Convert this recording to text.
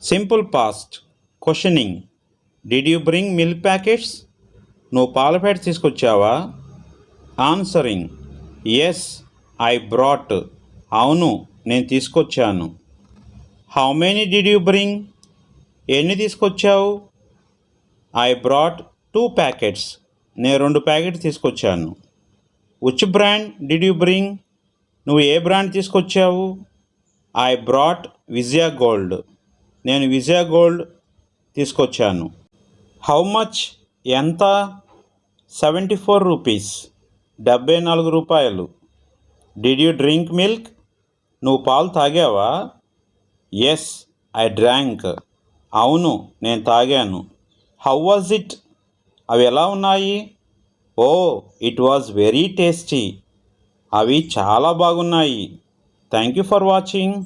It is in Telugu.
Simple past questioning. Did you bring milk packets? నువ్వు పాల ప్యాకెట్ తీసుకొచ్చావా? ఆన్సరింగ్. Yes, I brought. అవును, నేను తీసుకొచ్చాను. How many did you bring? ఎన్ని తీసుకొచ్చావు? I brought 2 packets. నేను 2 ప్యాకెట్స్ తీసుకొచ్చాను. Which brand did you bring? నువ్వు ఏ బ్రాండ్ తీసుకొచ్చావు? I brought Vijaya gold. నేను విజయ గోల్డ్ తీసుకొచ్చాను. How much? ఎంత? 74 రూపీస్. 74 రూపాయలు. Did you drink milk? నువ్వు పాలు తాగావా? Yes, I drank. అవును, నేను తాగాను. How was it? అవి ఎలా ఉన్నాయి? ఓ, ఇట్ వాజ్ వెరీ టేస్టీ. అవి చాలా బాగున్నాయి. Thank you for watching.